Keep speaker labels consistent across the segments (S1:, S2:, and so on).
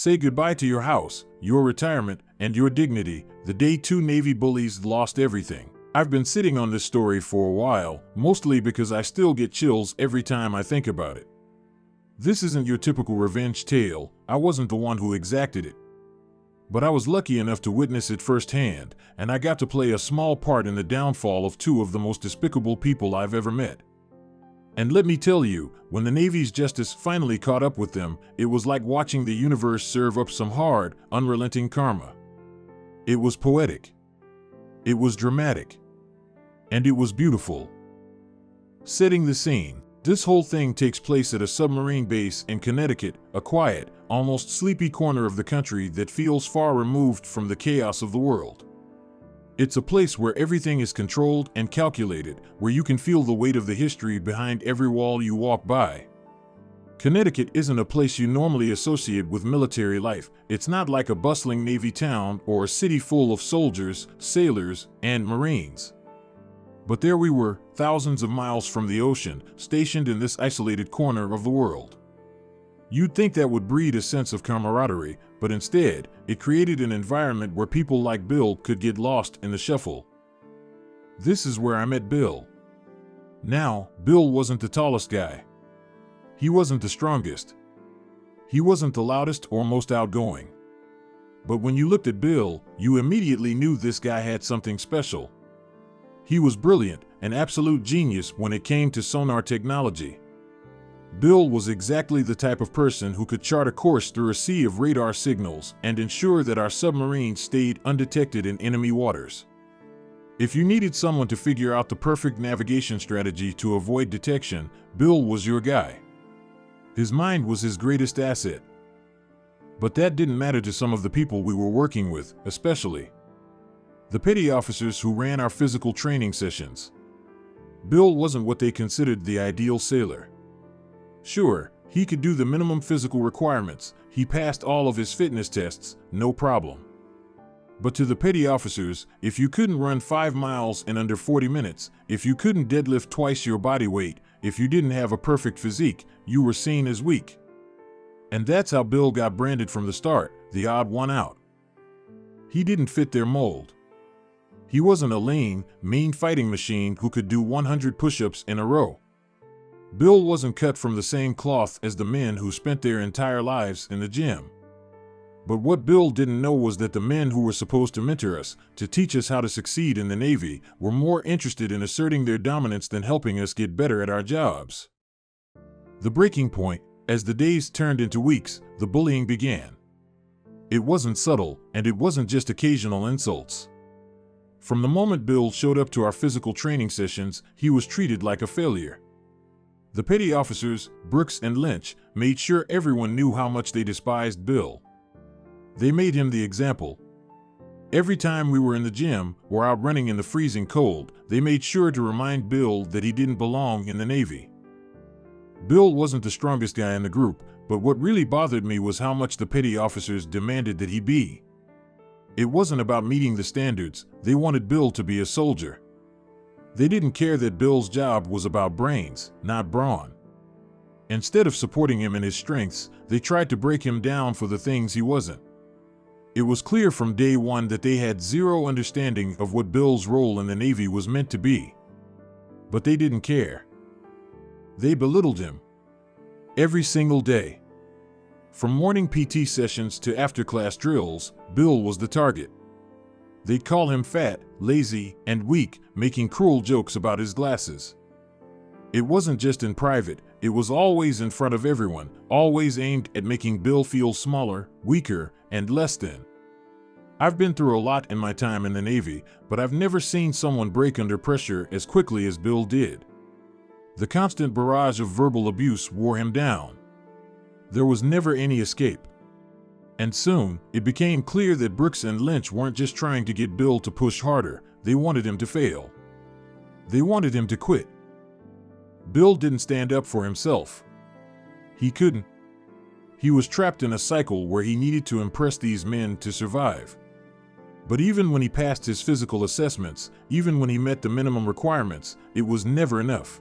S1: Say goodbye to your house, your retirement, and your dignity the day two Navy bullies lost everything. I've been sitting on this story for a while, mostly because I still get chills every time I think about it. This isn't your typical revenge tale. I wasn't the one who exacted it. But I was lucky enough to witness it firsthand, and I got to play a small part in the downfall of two of the most despicable people I've ever met. And let me tell you, when the Navy's justice finally caught up with them, it was like watching the universe serve up some hard, unrelenting karma. It was poetic. It was dramatic. And it was beautiful. Setting the scene, this whole thing takes place at a submarine base in Connecticut, a quiet, almost sleepy corner of the country that feels far removed from the chaos of the world. It's a place where everything is controlled and calculated, where you can feel the weight of the history behind every wall you walk by. Connecticut isn't a place you normally associate with military life. It's not like a bustling Navy town or a city full of soldiers, sailors, and Marines. But there we were, thousands of miles from the ocean, stationed in this isolated corner of the world. You'd think that would breed a sense of camaraderie, but instead, it created an environment where people like Bill could get lost in the shuffle. This is where I met Bill. Now, Bill wasn't the tallest guy. He wasn't the strongest. He wasn't the loudest or most outgoing. But when you looked at Bill, you immediately knew this guy had something special. He was brilliant, an absolute genius when it came to sonar technology. Bill was exactly the type of person who could chart a course through a sea of radar signals and ensure that our submarine stayed undetected in enemy waters. If you needed someone to figure out the perfect navigation strategy to avoid detection, Bill was your guy. His mind was his greatest asset. But that didn't matter to some of the people we were working with, especially the petty officers who ran our physical training sessions. Bill wasn't what they considered the ideal sailor. Sure, he could do the minimum physical requirements. He passed all of his fitness tests, no problem. But to the petty officers, if you couldn't run 5 miles in under 40 minutes, if you couldn't deadlift twice your body weight, if you didn't have a perfect physique, you were seen as weak. And that's how Bill got branded from the start, the odd one out. He didn't fit their mold. He wasn't a lean, mean fighting machine who could do 100 push-ups in a row. Bill wasn't cut from the same cloth as the men who spent their entire lives in the gym. But what Bill didn't know was that the men who were supposed to mentor us, to teach us how to succeed in the Navy, were more interested in asserting their dominance than helping us get better at our jobs. The breaking point, as the days turned into weeks, the bullying began. It wasn't subtle, and it wasn't just occasional insults. From the moment Bill showed up to our physical training sessions, he was treated like a failure. The petty officers, Brooks and Lynch, made sure everyone knew how much they despised Bill. They made him the example. Every time we were in the gym or out running in the freezing cold, they made sure to remind Bill that he didn't belong in the Navy. Bill wasn't the strongest guy in the group, but what really bothered me was how much the petty officers demanded that he be. It wasn't about meeting the standards. They wanted Bill to be a soldier. They didn't care that Bill's job was about brains, not brawn. Instead of supporting him in his strengths, they tried to break him down for the things he wasn't. It was clear from day one that they had zero understanding of what Bill's role in the Navy was meant to be. But they didn't care. They belittled him. Every single day. From morning PT sessions to after-class drills, Bill was the target. They'd call him fat, lazy, and weak, making cruel jokes about his glasses. It wasn't just in private, it was always in front of everyone, always aimed at making Bill feel smaller, weaker, and less than. I've been through a lot in my time in the Navy, but I've never seen someone break under pressure as quickly as Bill did. The constant barrage of verbal abuse wore him down. There was never any escape. And soon, it became clear that Brooks and Lynch weren't just trying to get Bill to push harder, they wanted him to fail. They wanted him to quit. Bill didn't stand up for himself. He couldn't. He was trapped in a cycle where he needed to impress these men to survive. But even when he passed his physical assessments, even when he met the minimum requirements, it was never enough.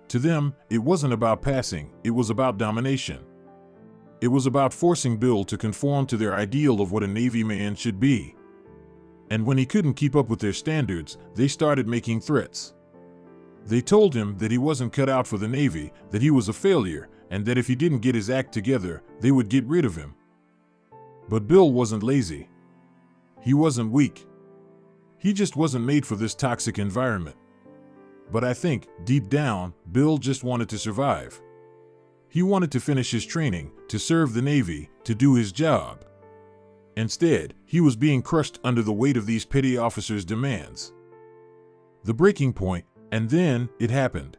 S1: To them, it wasn't about passing, it was about domination. It was about forcing Bill to conform to their ideal of what a Navy man should be. And when he couldn't keep up with their standards, they started making threats. They told him that he wasn't cut out for the Navy, that he was a failure, and that if he didn't get his act together, they would get rid of him. But Bill wasn't lazy. He wasn't weak. He just wasn't made for this toxic environment. But I think, deep down, Bill just wanted to survive. He wanted to finish his training, to serve the Navy, to do his job. Instead, he was being crushed under the weight of these petty officers' demands. The breaking point, and then it happened.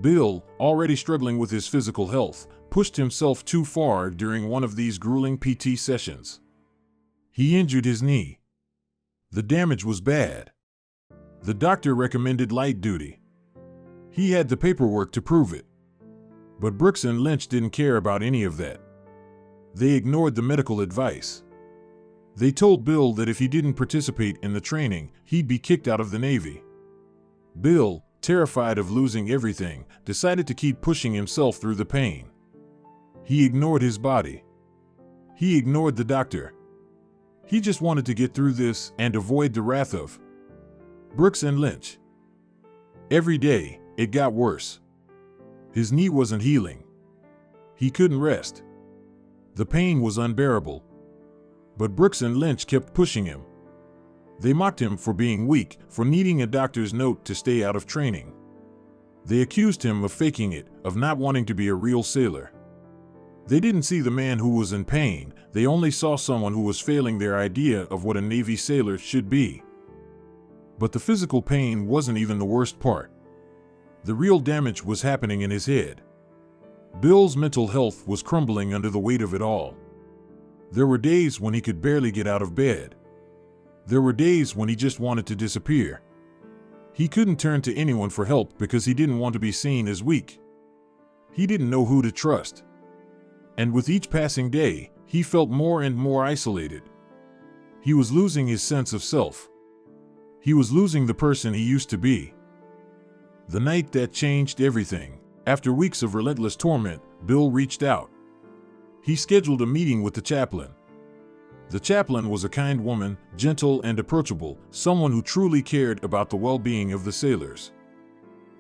S1: Bill, already struggling with his physical health, pushed himself too far during one of these grueling PT sessions. He injured his knee. The damage was bad. The doctor recommended light duty. He had the paperwork to prove it. But Brooks and Lynch didn't care about any of that. They ignored the medical advice. They told Bill that if he didn't participate in the training, he'd be kicked out of the Navy. Bill, terrified of losing everything, decided to keep pushing himself through the pain. He ignored his body. He ignored the doctor. He just wanted to get through this and avoid the wrath of Brooks and Lynch. Every day, it got worse. His knee wasn't healing. He couldn't rest. The pain was unbearable. But Brooks and Lynch kept pushing him. They mocked him for being weak, for needing a doctor's note to stay out of training. They accused him of faking it, of not wanting to be a real sailor. They didn't see the man who was in pain, they only saw someone who was failing their idea of what a Navy sailor should be. But the physical pain wasn't even the worst part. The real damage was happening in his head. Bill's mental health was crumbling under the weight of it all. There were days when he could barely get out of bed. There were days when he just wanted to disappear. He couldn't turn to anyone for help because he didn't want to be seen as weak. He didn't know who to trust. And with each passing day, he felt more and more isolated. He was losing his sense of self. He was losing the person he used to be. The night that changed everything. After weeks of relentless torment, Bill reached out. He scheduled a meeting with the chaplain. The chaplain was a kind woman, gentle and approachable, someone who truly cared about the well-being of the sailors.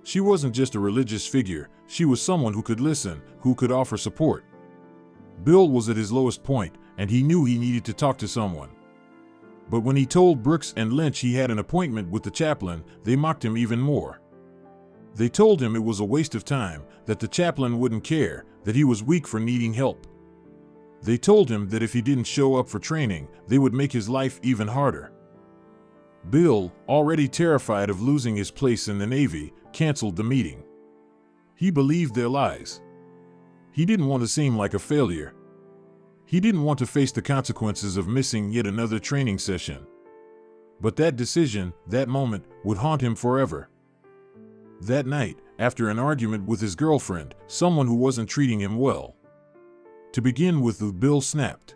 S1: She wasn't just a religious figure, she was someone who could listen, who could offer support. Bill was at his lowest point, and he knew he needed to talk to someone. But when he told Brooks and Lynch he had an appointment with the chaplain, they mocked him even more. They told him it was a waste of time, that the chaplain wouldn't care, that he was weak for needing help. They told him that if he didn't show up for training, they would make his life even harder. Bill, already terrified of losing his place in the Navy, canceled the meeting. He believed their lies. He didn't want to seem like a failure. He didn't want to face the consequences of missing yet another training session. But that decision, that moment, would haunt him forever. That night, after an argument with his girlfriend, someone who wasn't treating him well. To begin with, Bill snapped.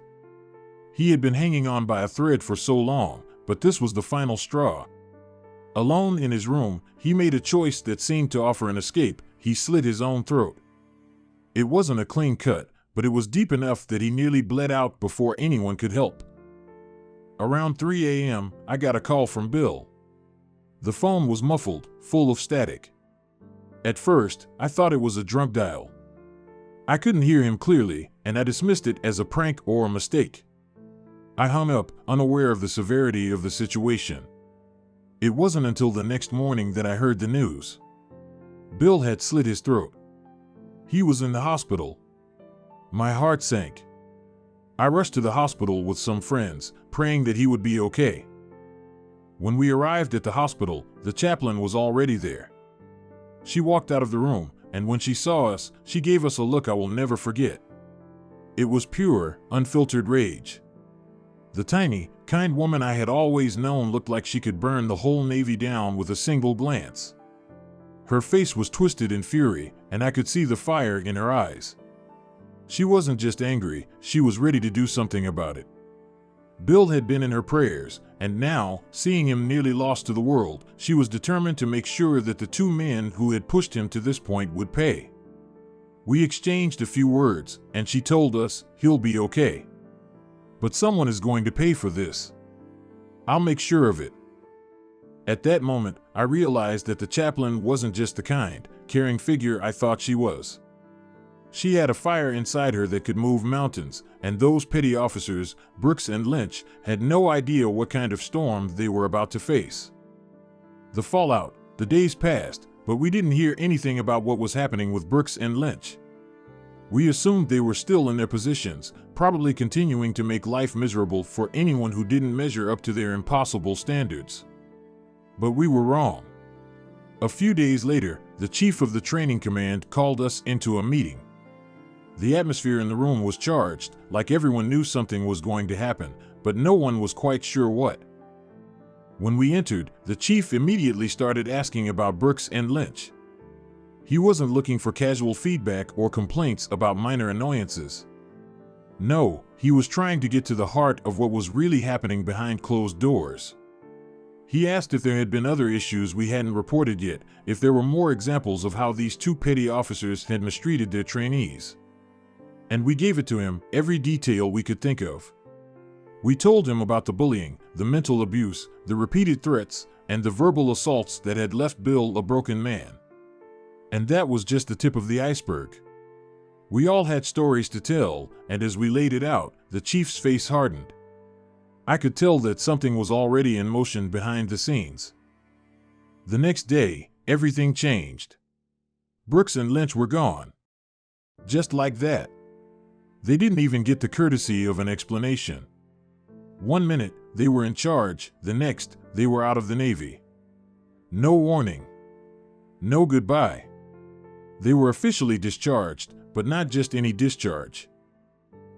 S1: He had been hanging on by a thread for so long, but this was the final straw. Alone in his room, he made a choice that seemed to offer an escape. He slit his own throat. It wasn't a clean cut, but it was deep enough that he nearly bled out before anyone could help. Around 3 a.m., I got a call from Bill. The phone was muffled, full of static. At first, I thought it was a drunk dial. I couldn't hear him clearly, and I dismissed it as a prank or a mistake. I hung up, unaware of the severity of the situation. It wasn't until the next morning that I heard the news. Bill had slit his throat. He was in the hospital. My heart sank. I rushed to the hospital with some friends, praying that he would be okay. When we arrived at the hospital, the chaplain was already there. She walked out of the room, and when she saw us, she gave us a look I will never forget. It was pure, unfiltered rage. The tiny, kind woman I had always known looked like she could burn the whole Navy down with a single glance. Her face was twisted in fury, and I could see the fire in her eyes. She wasn't just angry, she was ready to do something about it. Bill had been in her prayers, and now, seeing him nearly lost to the world, she was determined to make sure that the two men who had pushed him to this point would pay. We exchanged a few words, and she told us he'll be okay. But someone is going to pay for this. I'll make sure of it. At that moment, I realized that the chaplain wasn't just the kind, caring figure I thought she was. She had a fire inside her that could move mountains, and those petty officers, Brooks and Lynch, had no idea what kind of storm they were about to face. The fallout, the days passed, but we didn't hear anything about what was happening with Brooks and Lynch. We assumed they were still in their positions, probably continuing to make life miserable for anyone who didn't measure up to their impossible standards. But we were wrong. A few days later, the chief of the training command called us into a meeting. The atmosphere in the room was charged, like everyone knew something was going to happen, but no one was quite sure what. When we entered, the chief immediately started asking about Brooks and Lynch. He wasn't looking for casual feedback or complaints about minor annoyances. No, he was trying to get to the heart of what was really happening behind closed doors. He asked if there had been other issues we hadn't reported yet, if there were more examples of how these two petty officers had mistreated their trainees. And we gave it to him, every detail we could think of. We told him about the bullying, the mental abuse, the repeated threats, and the verbal assaults that had left Bill a broken man. And that was just the tip of the iceberg. We all had stories to tell, and as we laid it out, the chief's face hardened. I could tell that something was already in motion behind the scenes. The next day, everything changed. Brooks and Lynch were gone. Just like that. They didn't even get the courtesy of an explanation. One minute, they were in charge, the next, they were out of the Navy. No warning. No goodbye. They were officially discharged, but not just any discharge.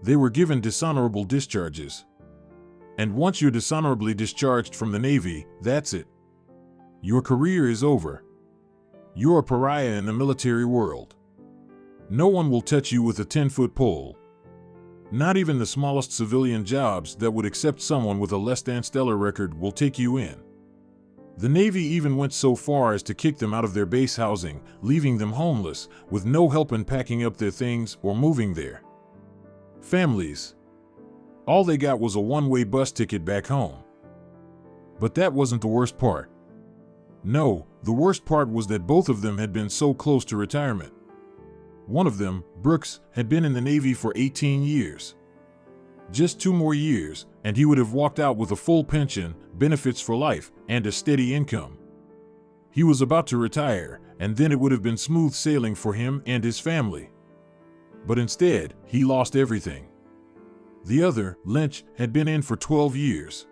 S1: They were given dishonorable discharges. And once you're dishonorably discharged from the Navy, that's it. Your career is over. You're a pariah in the military world. No one will touch you with a 10-foot pole. Not even the smallest civilian jobs that would accept someone with a less than stellar record will take you in. The Navy even went so far as to kick them out of their base housing, leaving them homeless, with no help in packing up their things or moving there. Families. All they got was a one-way bus ticket back home. But that wasn't the worst part. No, the worst part was that both of them had been so close to retirement. One of them, Brooks, had been in the Navy for 18 years. Just 2 more years, and he would have walked out with a full pension, benefits for life, and a steady income. He was about to retire, and then it would have been smooth sailing for him and his family. But instead, he lost everything. The other, Lynch, had been in for 12 years.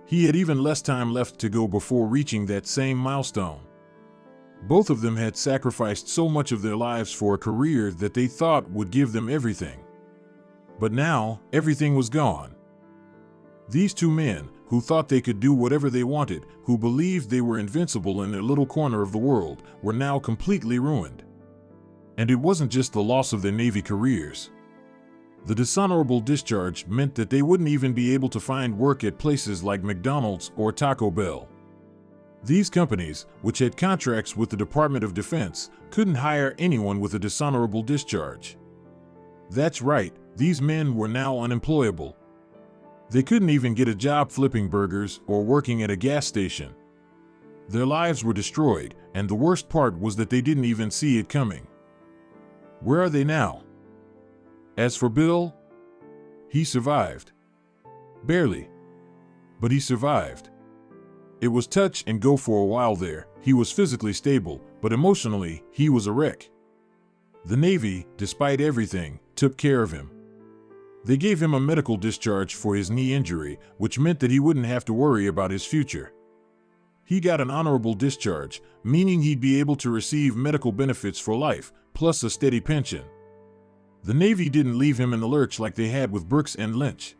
S1: He had even less time left to go before reaching that same milestone. Both of them had sacrificed so much of their lives for a career that they thought would give them everything. But now, everything was gone. These two men, who thought they could do whatever they wanted, who believed they were invincible in their little corner of the world, were now completely ruined. And it wasn't just the loss of their Navy careers. The dishonorable discharge meant that they wouldn't even be able to find work at places like McDonald's or Taco Bell. These companies, which had contracts with the Department of Defense, couldn't hire anyone with a dishonorable discharge. That's right, these men were now unemployable. They couldn't even get a job flipping burgers or working at a gas station. Their lives were destroyed, and the worst part was that they didn't even see it coming. Where are they now? As for Bill, he survived. Barely. But he survived. It was touch and go for a while there. He was physically stable, but emotionally, he was a wreck. The Navy, despite everything, took care of him. They gave him a medical discharge for his knee injury, which meant that he wouldn't have to worry about his future. He got an honorable discharge, meaning he'd be able to receive medical benefits for life, plus a steady pension. The Navy didn't leave him in the lurch like they had with Brooks and Lynch.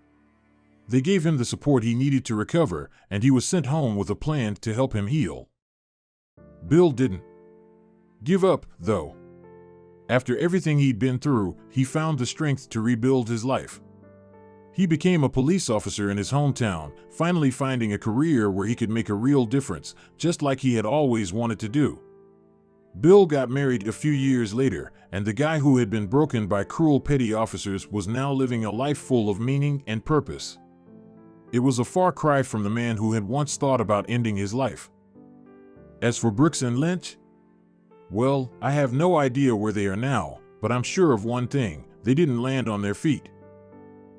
S1: They gave him the support he needed to recover, and he was sent home with a plan to help him heal. Bill didn't give up, though. After everything he'd been through, he found the strength to rebuild his life. He became a police officer in his hometown, finally finding a career where he could make a real difference, just like he had always wanted to do. Bill got married a few years later, and the guy who had been broken by cruel petty officers was now living a life full of meaning and purpose. It was a far cry from the man who had once thought about ending his life. As for Brooks and Lynch, well, I have no idea where they are now, but I'm sure of one thing: they didn't land on their feet.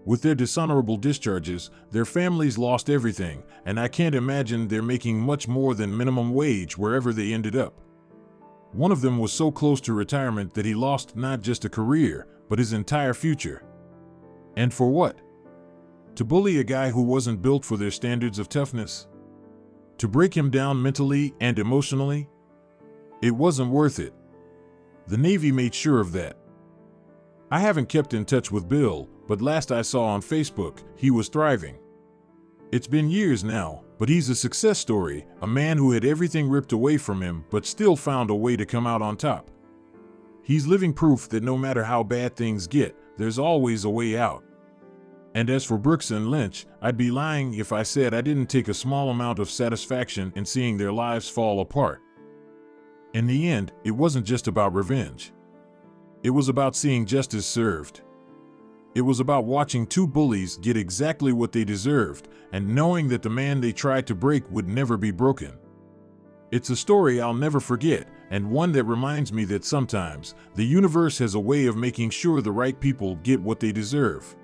S1: With their dishonorable discharges, their families lost everything, and I can't imagine they're making much more than minimum wage wherever they ended up. One of them was so close to retirement that he lost not just a career, but his entire future. And for what? To bully a guy who wasn't built for their standards of toughness? To break him down mentally and emotionally? It wasn't worth it. The Navy made sure of that. I haven't kept in touch with Bill, but last I saw on Facebook, he was thriving. It's been years now, but he's a success story, a man who had everything ripped away from him but still found a way to come out on top. He's living proof that no matter how bad things get, there's always a way out. And as for Brooks and Lynch, I'd be lying if I said I didn't take a small amount of satisfaction in seeing their lives fall apart. In the end, it wasn't just about revenge. It was about seeing justice served. It was about watching two bullies get exactly what they deserved and knowing that the man they tried to break would never be broken. It's a story I'll never forget, and one that reminds me that sometimes the universe has a way of making sure the right people get what they deserve.